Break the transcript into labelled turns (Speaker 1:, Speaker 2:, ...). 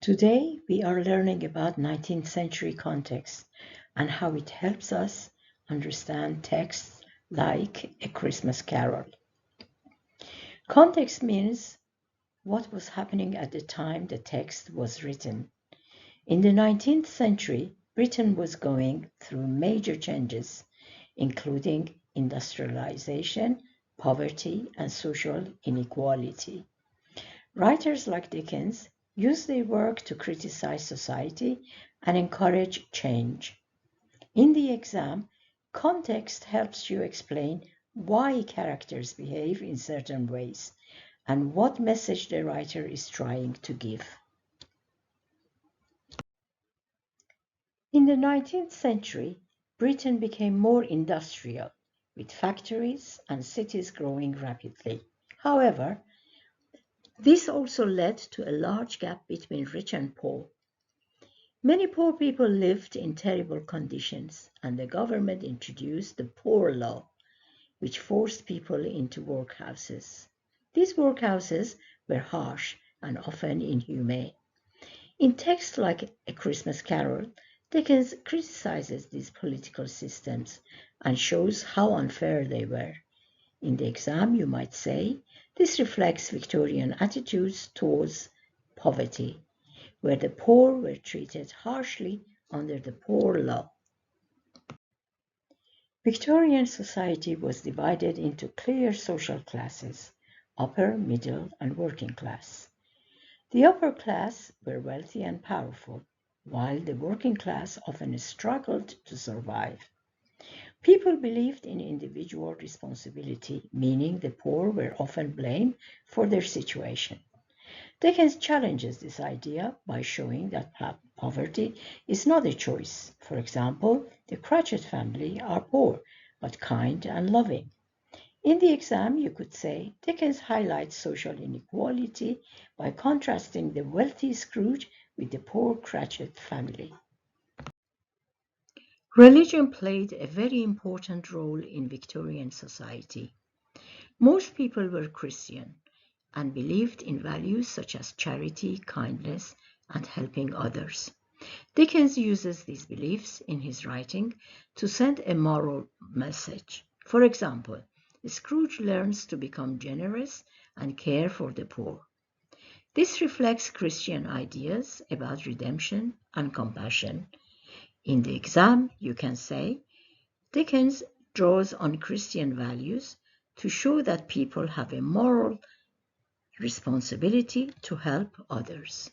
Speaker 1: Today, we are learning about 19th century context and how it helps us understand texts like A Christmas Carol. Context means what was happening at the time the text was written. In the 19th century, Britain was going through major changes, including industrialization, poverty, and social inequality. Writers like Dickens use their work to criticize society and encourage change. In the exam, context helps you explain why characters behave in certain ways and what message the writer is trying to give. In the 19th century, Britain became more industrial, with factories and cities growing rapidly. However, this also led to a large gap between rich and poor. Many poor people lived in terrible conditions, and the government introduced the Poor Law, which forced people into workhouses. These workhouses were harsh and often inhumane. In texts like A Christmas Carol, Dickens criticizes these political systems and shows how unfair they were. In the exam, you might say, this reflects Victorian attitudes towards poverty, where the poor were treated harshly under the Poor Law. Victorian society was divided into clear social classes: upper, middle, and working class. The upper class were wealthy and powerful, while the working class often struggled to survive. People believed in individual responsibility, meaning the poor were often blamed for their situation. Dickens challenges this idea by showing that poverty is not a choice. For example, the Cratchit family are poor, but kind and loving. In the exam, you could say Dickens highlights social inequality by contrasting the wealthy Scrooge with the poor Cratchit family. Religion played a very important role in Victorian society. Most people were Christian and believed in values such as charity, kindness, and helping others. Dickens uses these beliefs in his writing to send a moral message. For example, Scrooge learns to become generous and care for the poor. This reflects Christian ideas about redemption and compassion. In the exam, you can say, Dickens draws on Christian values to show that people have a moral responsibility to help others.